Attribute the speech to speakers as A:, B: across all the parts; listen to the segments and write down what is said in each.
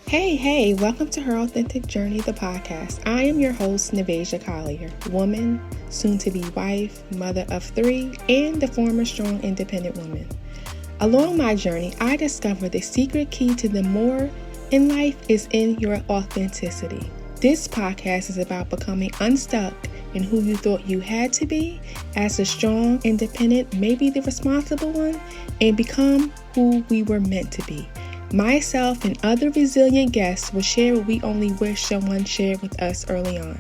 A: Hey, welcome to Her Authentic Journey, the podcast. I am your host, Navasia, woman, soon to be wife, mother of three, and the former strong, independent woman. Along my journey, I discovered the secret key to the more in life is in your authenticity. This podcast is about becoming unstuck in who you thought you had to be as a strong, independent, maybe the responsible one, and become who we were meant to be. Myself and other resilient guests will share what we only wish someone shared with us early on.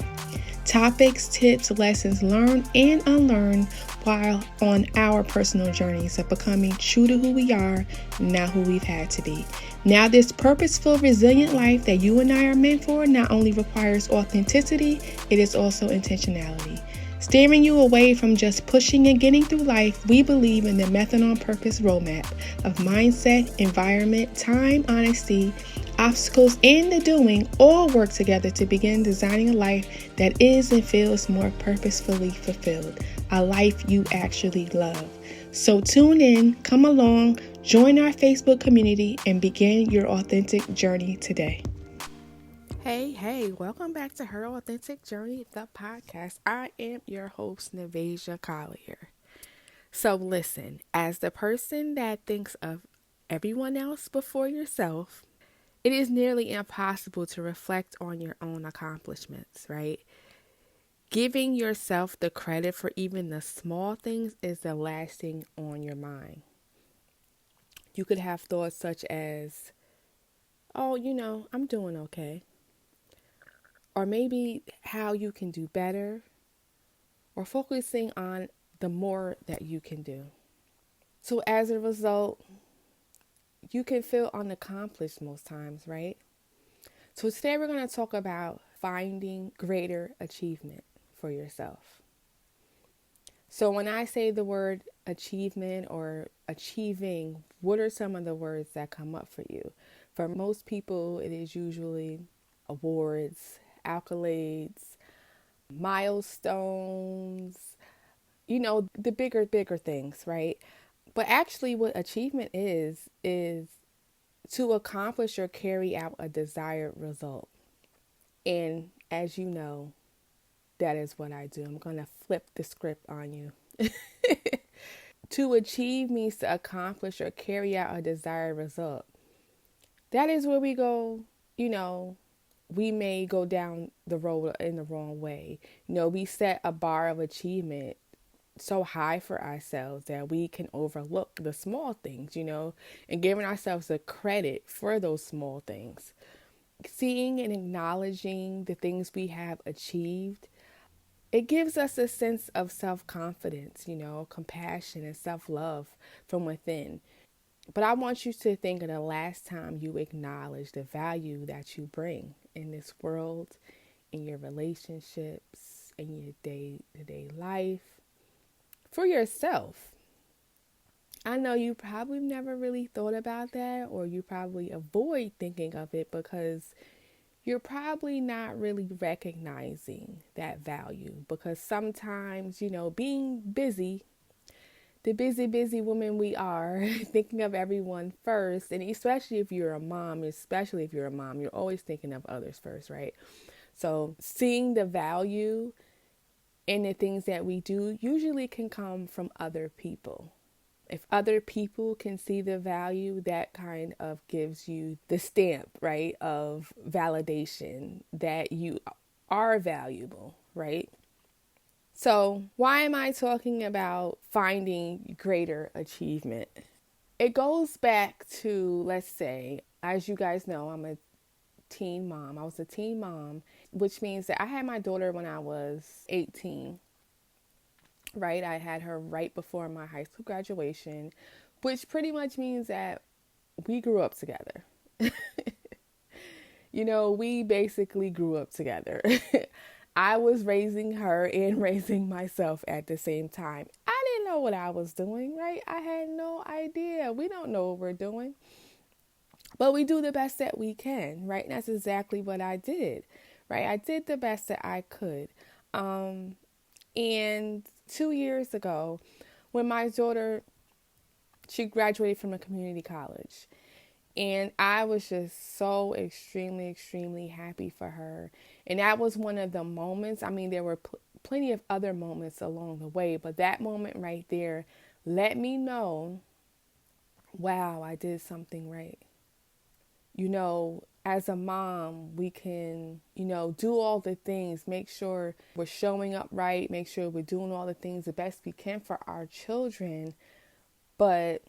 A: Topics, tips, lessons learned and unlearned while on our personal journeys of becoming true to who we are, not who we've had to be. Now, this purposeful, resilient life that you and I are meant for not only requires authenticity, it is also intentionality. Steering you away from just pushing and getting through life, we believe in the Method on Purpose roadmap of mindset, environment, time, honesty, obstacles, and the doing all work together to begin designing a life that is and feels more purposefully fulfilled, a life you actually love. So tune in, come along, join our Facebook community, and begin your authentic journey today. Hey, welcome back to Her Authentic Journey, the podcast. I am your host, Navasia. So listen, as the person that thinks of everyone else before yourself, it is nearly impossible to reflect on your own accomplishments, right? Giving yourself the credit for even the small things is the last thing on your mind. You could have thoughts such as, oh, I'm doing okay. Or maybe how you can do better, or focusing on the more that you can do. So as a result, you can feel unaccomplished most times, right? So today we're going to talk about finding greater achievement for yourself. So when I say the word achievement or achieving, what are some of the words that come up for you? For most people, it is usually awards, accolades, milestones, the bigger things, right? But actually what achievement is to accomplish or carry out a desired result. And as you know, that is what I do. I'm going to flip the script on you. To achieve means to accomplish or carry out a desired result. That is where we go, we may go down the road in the wrong way. We set a bar of achievement so high for ourselves that we can overlook the small things, and giving ourselves the credit for those small things. Seeing and acknowledging the things we have achieved, it gives us a sense of self-confidence, compassion and self-love from within. But I want you to think of the last time you acknowledged the value that you bring in this world, in your relationships, in your day-to-day life, for yourself. I know you probably never really thought about that, or you probably avoid thinking of it because you're probably not really recognizing that value. Because sometimes, being busy, the busy woman we are, thinking of everyone first, and especially if you're a mom, you're always thinking of others first, right? So seeing the value in the things that we do usually can come from other people. If other people can see the value, that kind of gives you the stamp, right, of validation that you are valuable, right? So why am I talking about finding greater achievement? It goes back to, let's say, as you guys know, I'm a teen mom. I was a teen mom, which means that I had my daughter when I was 18. Right? I had her right before my high school graduation, which pretty much means that we grew up together. We basically grew up together. I was raising her and raising myself at the same time. I didn't know what I was doing, right? I had no idea. We don't know what we're doing. But we do the best that we can, right? And that's exactly what I did, right? I did the best that I could. And 2 years ago, when my daughter, she graduated from a community college, And I was just so extremely, extremely happy for her. And that was one of the moments. I mean, there were plenty of other moments along the way, but that moment right there let me know, wow, I did something right. As a mom, we can, do all the things, make sure we're showing up right, make sure we're doing all the things the best we can for our children. But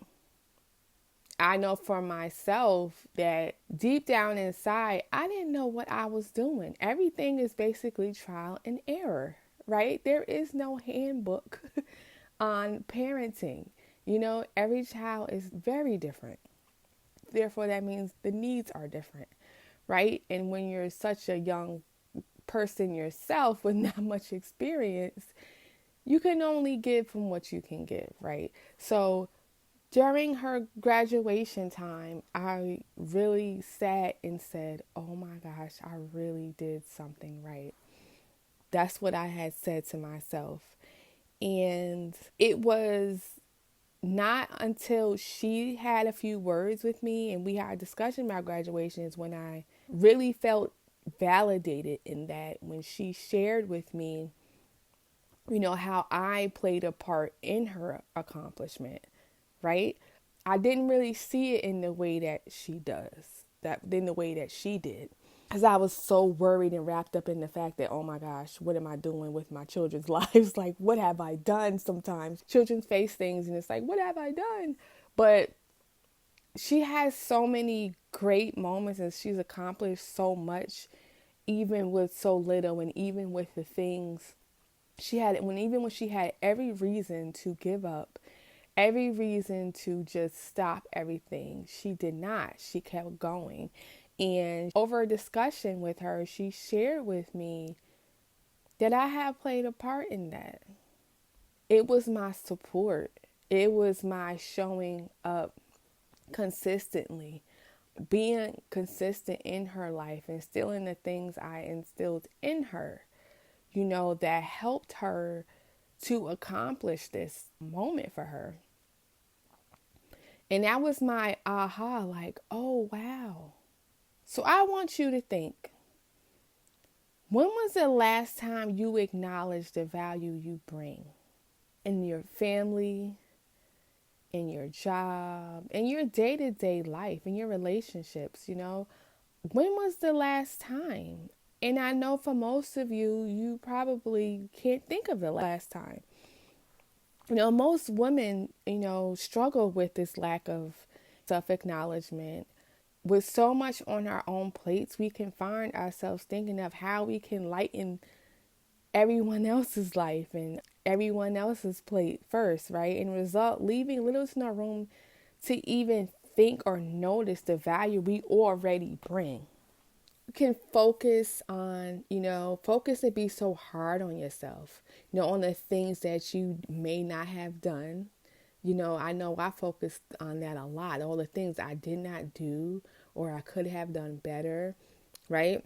A: I know for myself that deep down inside, I didn't know what I was doing. Everything is basically trial and error, right? There is no handbook on parenting. Every child is very different. Therefore, that means the needs are different, right? And when you're such a young person yourself with not much experience, you can only give from what you can give, right? So during her graduation time, I really sat and said, oh my gosh, I really did something right. That's what I had said to myself. And it was not until she had a few words with me and we had a discussion about graduations when I really felt validated in that, when she shared with me, how I played a part in her accomplishment, right? I didn't really see it in the way that she does, that in the way that she did. Because I was so worried and wrapped up in the fact that, oh my gosh, what am I doing with my children's lives? Like, what have I done? Sometimes children face things and it's like, what have I done? But she has so many great moments and she's accomplished so much, even with so little, and even with the things she had, even when she had every reason to give up, every reason to just stop everything, she did not. She kept going. And over a discussion with her, she shared with me that I have played a part in that. It was my support. It was my showing up consistently, being consistent in her life, instilling the things I instilled in her, that helped her to accomplish this moment for her. And that was my aha, like, oh, wow. So I want you to think, when was the last time you acknowledged the value you bring in your family, in your job, in your day-to-day life, in your relationships, When was the last time? And I know for most of you, you probably can't think of the last time. Most women, struggle with this lack of self-acknowledgement. With so much on our own plates, we can find ourselves thinking of how we can lighten everyone else's life and everyone else's plate first, right? And result, leaving little to no room to even think or notice the value we already bring. You can focus on, focus and be so hard on yourself, on the things that you may not have done. I know I focused on that a lot, all the things I did not do or I could have done better, right?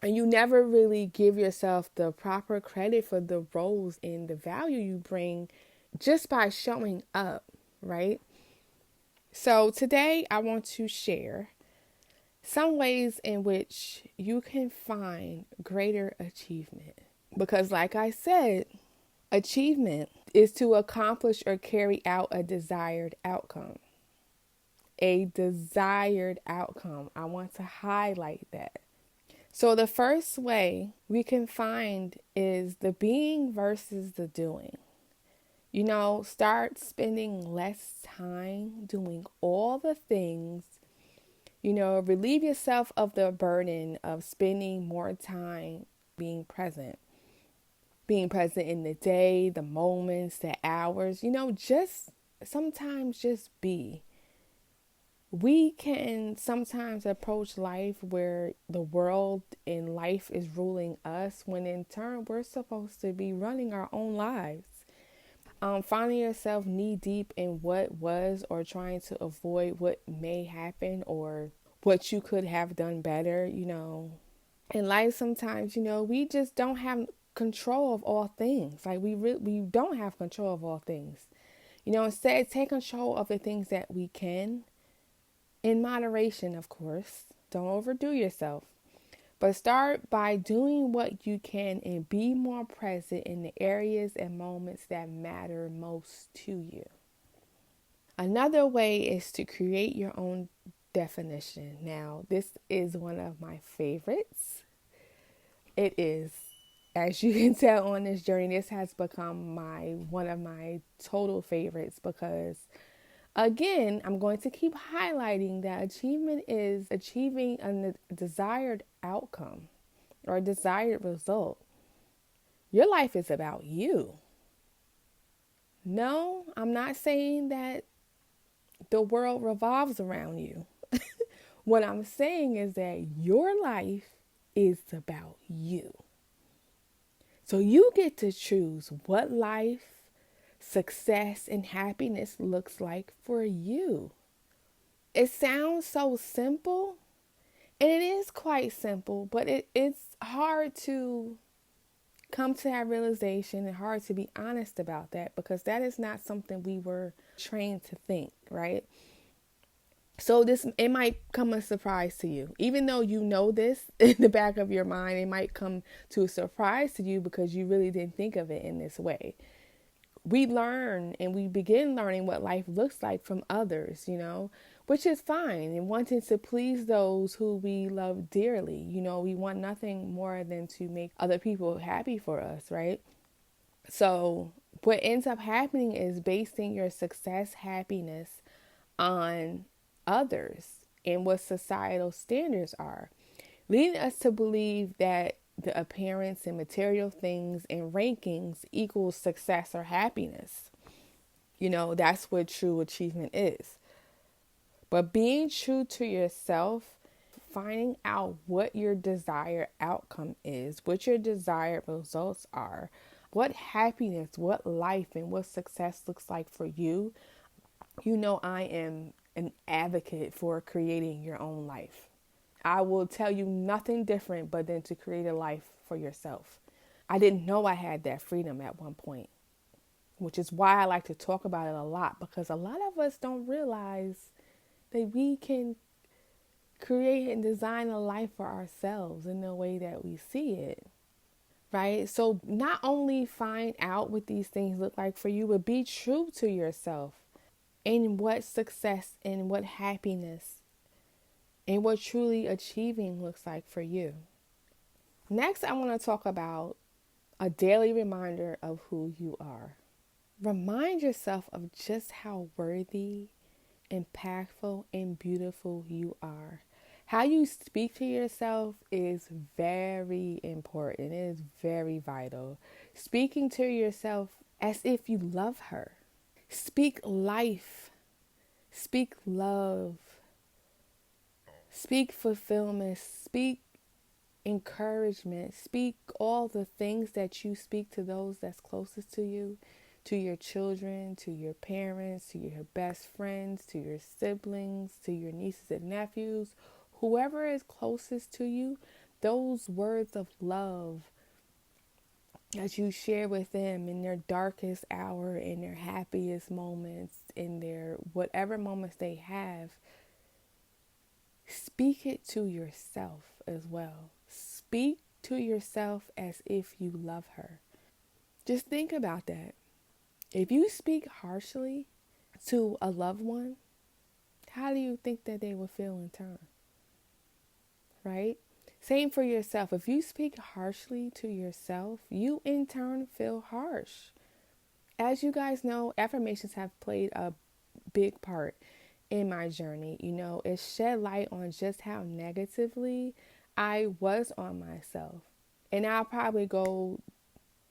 A: And you never really give yourself the proper credit for the roles and the value you bring just by showing up, right? So today I want to share some ways in which you can find greater achievement. Because like I said, achievement is to accomplish or carry out a desired outcome. A desired outcome. I want to highlight that. So the first way we can find is the being versus the doing. Start spending less time doing all the things. Relieve yourself of the burden of spending more time being present. Being present in the day, the moments, the hours, just sometimes just be. We can sometimes approach life where the world and life is ruling us, when in turn we're supposed to be running our own lives. Finding yourself knee deep in what was, or trying to avoid what may happen or what you could have done better, In life sometimes, we just don't have control of all things. Like we don't have control of all things. Instead take control of the things that we can. In moderation, of course. Don't overdo yourself. But start by doing what you can and be more present in the areas and moments that matter most to you. Another way is to create your own definition. Now, this is one of my favorites. It is, as you can tell on this journey, this has become one of my total favorites because again, I'm going to keep highlighting that achievement is achieving a desired outcome or a desired result. Your life is about you. No, I'm not saying that the world revolves around you. What I'm saying is that your life is about you. So you get to choose what life, success, and happiness looks like for you. It sounds so simple, and it is quite simple, but it's hard to come to that realization and hard to be honest about that because that is not something we were trained to think, right? So it might come as a surprise to you. Even though you know this in the back of your mind, it might come to a surprise to you because you really didn't think of it in this way. We learn and we begin learning what life looks like from others, which is fine. And wanting to please those who we love dearly, we want nothing more than to make other people happy for us, right? So what ends up happening is basing your success, happiness on others and what societal standards are, leading us to believe that the appearance and material things and rankings equals success or happiness. That's what true achievement is. But being true to yourself, finding out what your desired outcome is, what your desired results are, what happiness, what life, and what success looks like for you. I am an advocate for creating your own life. I will tell you nothing different but than to create a life for yourself. I didn't know I had that freedom at one point, which is why I like to talk about it a lot, because a lot of us don't realize that we can create and design a life for ourselves in the way that we see it, right? So not only find out what these things look like for you, but be true to yourself in what success and what happiness and what truly achieving looks like for you. Next, I want to talk about a daily reminder of who you are. Remind yourself of just how worthy, impactful, and beautiful you are. How you speak to yourself is very important. It is very vital. Speaking to yourself as if you love her. Speak life. Speak love. Speak fulfillment. Speak encouragement. Speak all the things that you speak to those that's closest to you, to your children, to your parents, to your best friends, to your siblings, to your nieces and nephews, whoever is closest to you. Those words of love that you share with them in their darkest hour, in their happiest moments, in their whatever moments they have, speak it to yourself as well. Speak to yourself as if you love her. Just think about that. If you speak harshly to a loved one, how do you think that they will feel in turn? Right? Same for yourself. If you speak harshly to yourself, you in turn feel harsh. As you guys know, affirmations have played a big part in my journey. It shed light on just how negatively I was on myself. And I'll probably go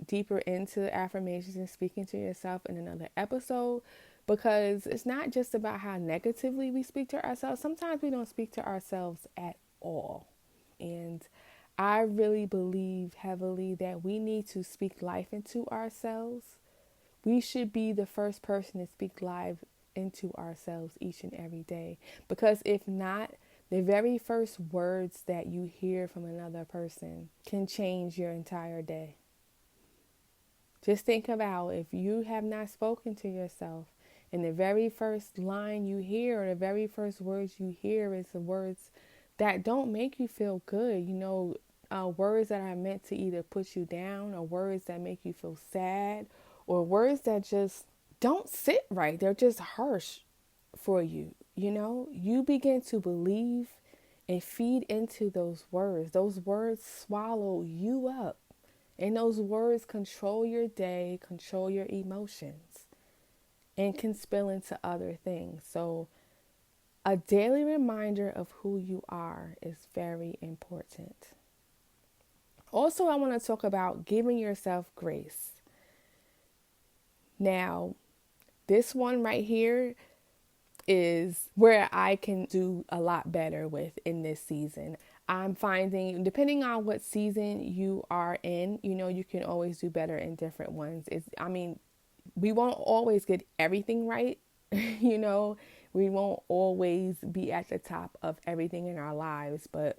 A: deeper into affirmations and speaking to yourself in another episode, because it's not just about how negatively we speak to ourselves. Sometimes we don't speak to ourselves at all. And I really believe heavily that we need to speak life into ourselves. We should be the first person to speak life into ourselves each and every day. Because if not, the very first words that you hear from another person can change your entire day. Just think about if you have not spoken to yourself And the very first line you hear, or the very first words you hear, is the words that don't make you feel good. Words that are meant to either put you down, or words that make you feel sad, or words that just don't sit right. They're just harsh for you. You begin to believe and feed into those words. Those words swallow you up. And those words control your day, control your emotions, and can spill into other things. So a daily reminder of who you are is very important. Also, I want to talk about giving yourself grace. Now, this one right here is where I can do a lot better with in this season. I'm finding, depending on what season you are in, you can always do better in different ones. We won't always get everything right. We won't always be at the top of everything in our lives, but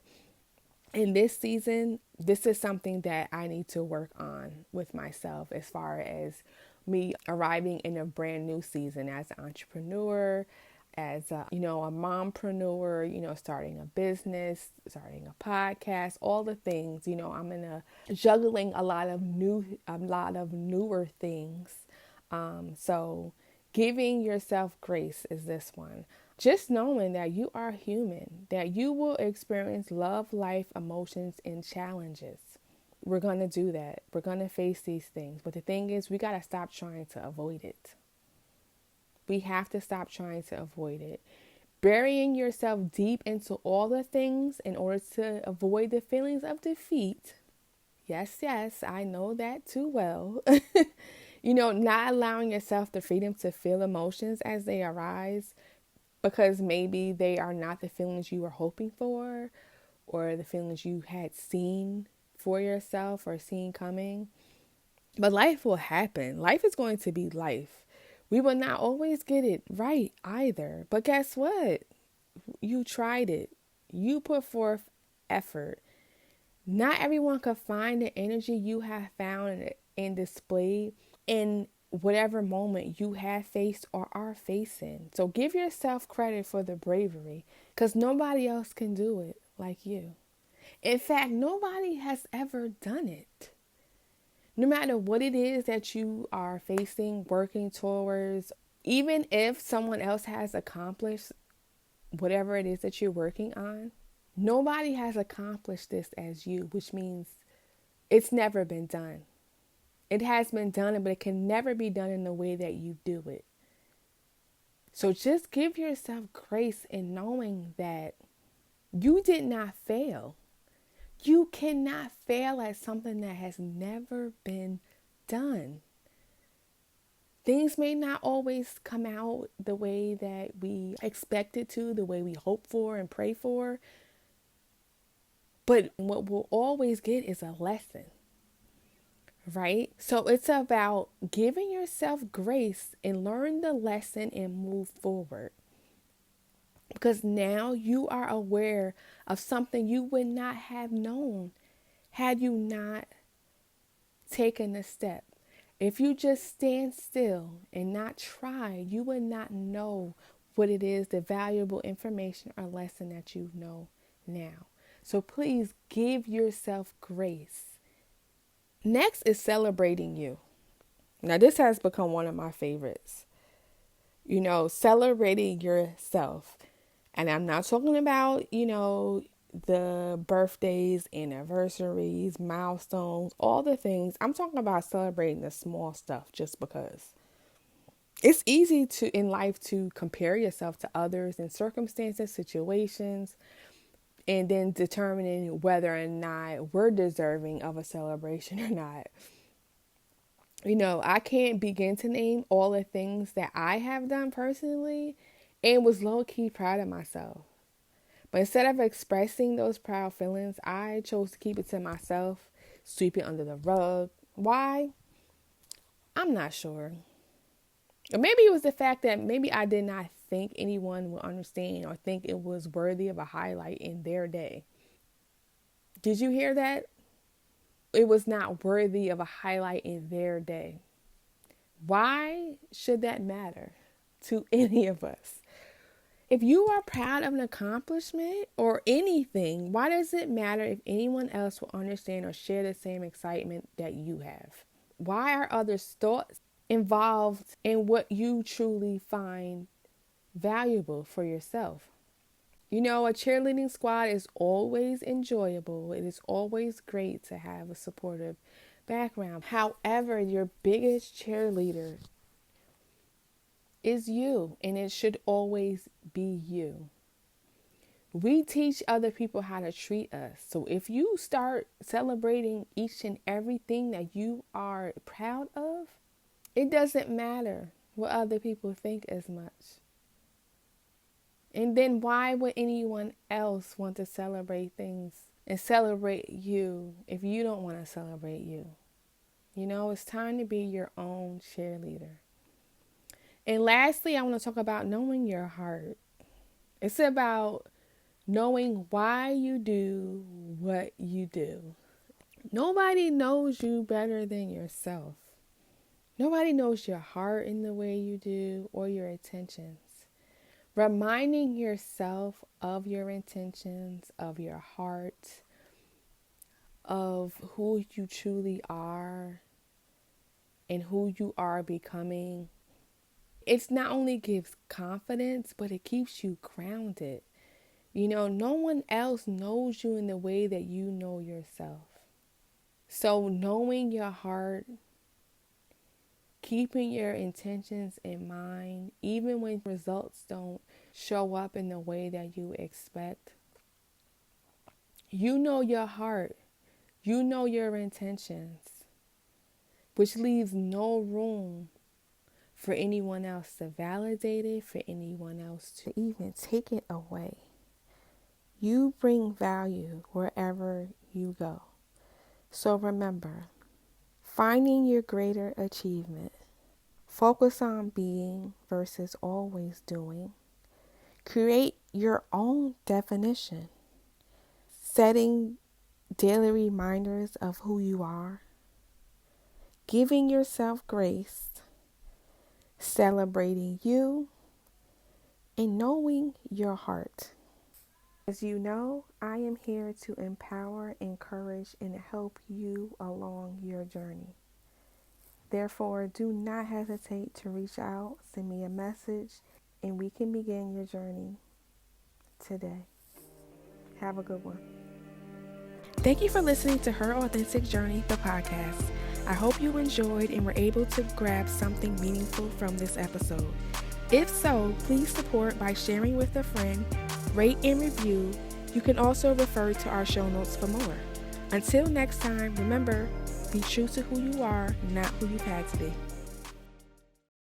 A: in this season, this is something that I need to work on with myself, as far as me arriving in a brand new season as an entrepreneur, as a mompreneur, starting a business, starting a podcast, all the things. I'm in a juggling a lot of newer things. So giving yourself grace is this one. Just knowing that you are human, that you will experience love, life, emotions, and challenges. We're going to do that. We're going to face these things. But the thing is, we got to stop trying to avoid it. We have to stop trying to avoid it. Burying yourself deep into all the things in order to avoid the feelings of defeat. Yes, I know that too well. Not allowing yourself the freedom to feel emotions as they arise, because maybe they are not the feelings you were hoping for, or the feelings you had seen for yourself or seen coming. But life will happen. Life is going to be life. We will not always get it right either. But guess what? You tried it. You put forth effort. Not everyone could find the energy you have found and displayed in whatever moment you have faced or are facing. So give yourself credit for the bravery, because nobody else can do it like you. In fact, nobody has ever done it. No matter what it is that you are facing, working towards, even if someone else has accomplished whatever it is that you're working on, nobody has accomplished this as you, which means it's never been done. It has been done, but it can never be done in the way that you do it. So just give yourself grace in knowing that you did not fail. You cannot fail at something that has never been done. Things may not always come out the way that we expect it to, the way we hope for and pray for. But what we'll always get is a lesson, right? So it's about giving yourself grace and learn the lesson and move forward. Because now you are aware of something you would not have known had you not taken the step. If you just stand still and not try, you would not know what it is, the valuable information or lesson that you know now. So please give yourself grace. Next is celebrating you. Now, this has become one of my favorites. Celebrating yourself. And I'm not talking about, the birthdays, anniversaries, milestones, all the things. I'm talking about celebrating the small stuff, just because. It's easy in life to compare yourself to others in circumstances, situations, and then determining whether or not we're deserving of a celebration or not. I can't begin to name all the things that I have done personally and was low-key proud of myself. But instead of expressing those proud feelings, I chose to keep it to myself, sweep it under the rug. Why? I'm not sure. Or maybe it was the fact that maybe I did not think anyone would understand or think it was worthy of a highlight in their day. Did you hear that? It was not worthy of a highlight in their day. Why should that matter? to any of us. If you are proud of an accomplishment or anything, why does it matter if anyone else will understand or share the same excitement that you have? Why are others' thoughts involved in what you truly find valuable for yourself? You know, a cheerleading squad is always enjoyable. It is always great to have a supportive background. However, your biggest cheerleader is you, and it should always be you. We teach other people how to treat us. So if you start celebrating each and everything that you are proud of, it doesn't matter what other people think as much. And then why would anyone else want to celebrate things and celebrate you if you don't want to celebrate you? You know, it's time to be your own cheerleader. And lastly, I want to talk about knowing your heart. It's about knowing why you do what you do. Nobody knows you better than yourself. Nobody knows your heart in the way you do or your intentions. Reminding yourself of your intentions, of your heart, of who you truly are and who you are becoming. It's not only gives confidence, but it keeps you grounded. You know, no one else knows you in the way that you know yourself. So knowing your heart, keeping your intentions in mind, even when results don't show up in the way that you expect. You know your heart. You know your intentions, which leaves no room for anyone else to validate it, for anyone else to even take it away. You bring value wherever you go. So remember, finding your greater achievement. Focus on being versus always doing. Create your own definition. Setting daily reminders of who you are. Giving yourself grace. Celebrating you. And knowing your heart. As you know, I am here to empower, encourage, and help you along your journey. Therefore, do not hesitate to reach out, send me a message, and we can begin your journey today. Have a good one. Thank you for listening to Her Authentic Journey, the podcast. I hope you enjoyed and were able to grab something meaningful from this episode. If so, please support by sharing with a friend, rate and review. You can also refer to our show notes for more. Until next time, remember, be true to who you are, not who you've had to be.